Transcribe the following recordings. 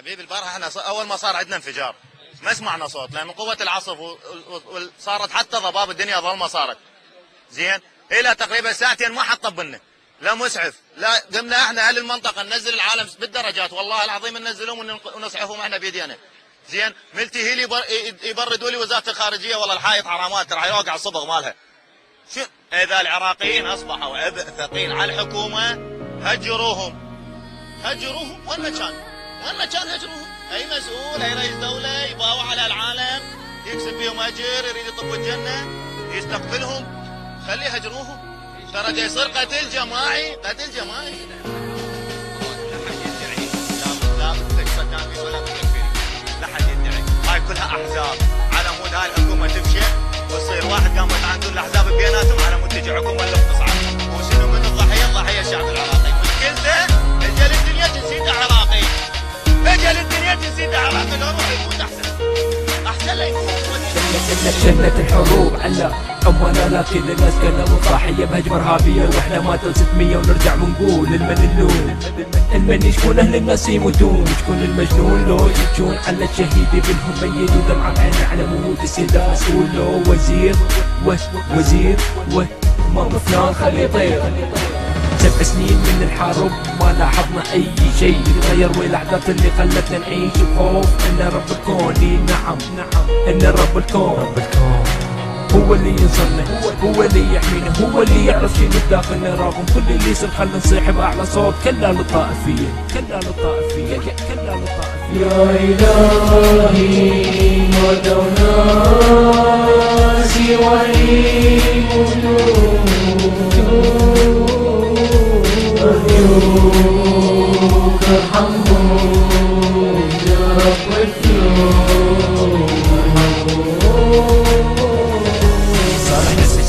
حبيبي البارحه احنا اول ما صار عندنا انفجار ما سمعنا صوت، لان قوه العصف وصارت حتى ضباب الدنيا ظلمه صارت. زين الى تقريبا ساعتين ما حد طبلنا، لا مسعف، لا قمنا احنا اهل المنطقه ننزل العالم بالدرجات، والله العظيم ننزلهم ونسعفهم احنا بايدينا. زين ملتي هي اللي يبردوا لي وزاره الخارجيه، والله الحايط حرامات ترى يوقع الصبغ مالها. شو اذا العراقيين اصبحوا عبء ثقيل على الحكومه هجروهم. وين ما كان هجروهم. اي مسؤول اي رئيس دوله يباوع على العالم يكسب فيهم اجر يريد يطب الجنه يستقبلهم، خليه يهجروهم. ترى جاي يصير قتل جماعي. لا تكسر كان ولا تكفيري، لا حد يدعي. هاي كلها احزاب على مود هاي الحكومه تمشي وتصير واحد قامت عن كل الاحزاب بيناتهم على مود تجي حكومه اللي تصعد. وشنو من الضحيه الشعب العراقي. مشكلته اجل الدنيا جنسيته عراقي، لو روح يموت احسن لا يموت. شنت الحروب على أمنا، لكن الناس كانوا ضحية بهجمة إرهابية، وإحنا ماتوا 600 ونرجع ونقول المن يشكون أهل الناس يموتون، يشكون المجنون لو يجون على الشهيد بينهم ميت ودمعة بعينه على موت السيدة مسؤول لو وزير ما فلان خليه يطير. 7 سنين من الحرب ما لاحظنا اي شيء يتغير، والاحداث اللي خلتنا نعيش بخوف ان رب الكون نعم ان رب الكون هو اللي ينصرنا، هو اللي يحمينا، هو اللي يعرف شنو بداخلنا. رغم كل اللي يصير خلنا نصيح باعلى صوت كلا للطائفيه. يا الهي ما دونا سوى أرجوك ارحمهم يا رب الكون.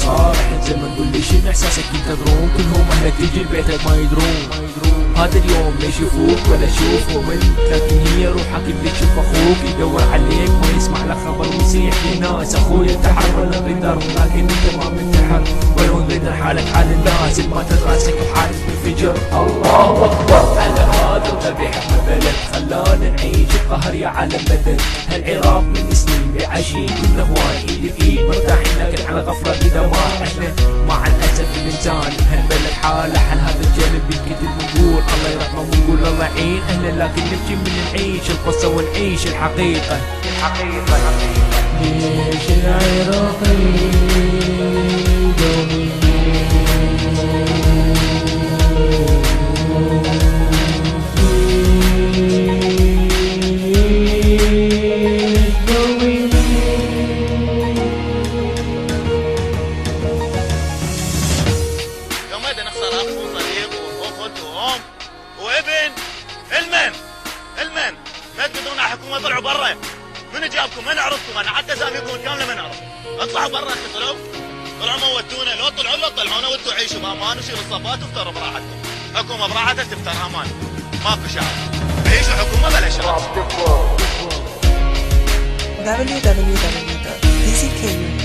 صار احنا زي ما نقول ليش احساسك ينتظرون كلهم اهلك تجي لبيتك ما يدرون. هذا اليوم لا يشوفوك ولا يشوفوا منك، لكن هي روحك اللي تشوف اخوك يدور عليك ما يسمع له خبر ويصيح لناس اخوي انتحر ولا غدر، لكن انت ما منتحر ولو غدر حالك حال الناس اللي ما تدراسك بحالة انفجر. الله اكبر على هذا الذبيح ببلد خلانا نعيش بقهر يا عالم بدل. هالعراق من سنين بعشين كنا هواي ايد بايد مرتاحين، لكن على غفله اذا ما عشنا مع الاسف الانسان بهالبلد حاله حال هذا الجانب بالكتل ونقول الله يرحمه ونقول الله يعين اهله، لكن نبكي من نعيش القصه ونعيش الحقيقه. ليش العراقي وابن المن لا تقدرون على حكومه. طلعوا برا. من جابكم؟ ما نعرفكم. انا حتى اساميكم كامله ما نعرف. اطلعوا برا. طلعوا موتونا. لو طلعونا وانتوا عيشوا بامان وشيلوا الصفات وافطروا براحتكم. حكومه براحتها تفطر امان، ماكو شعب. عيشوا حكومه بلا شعب. www.dckunion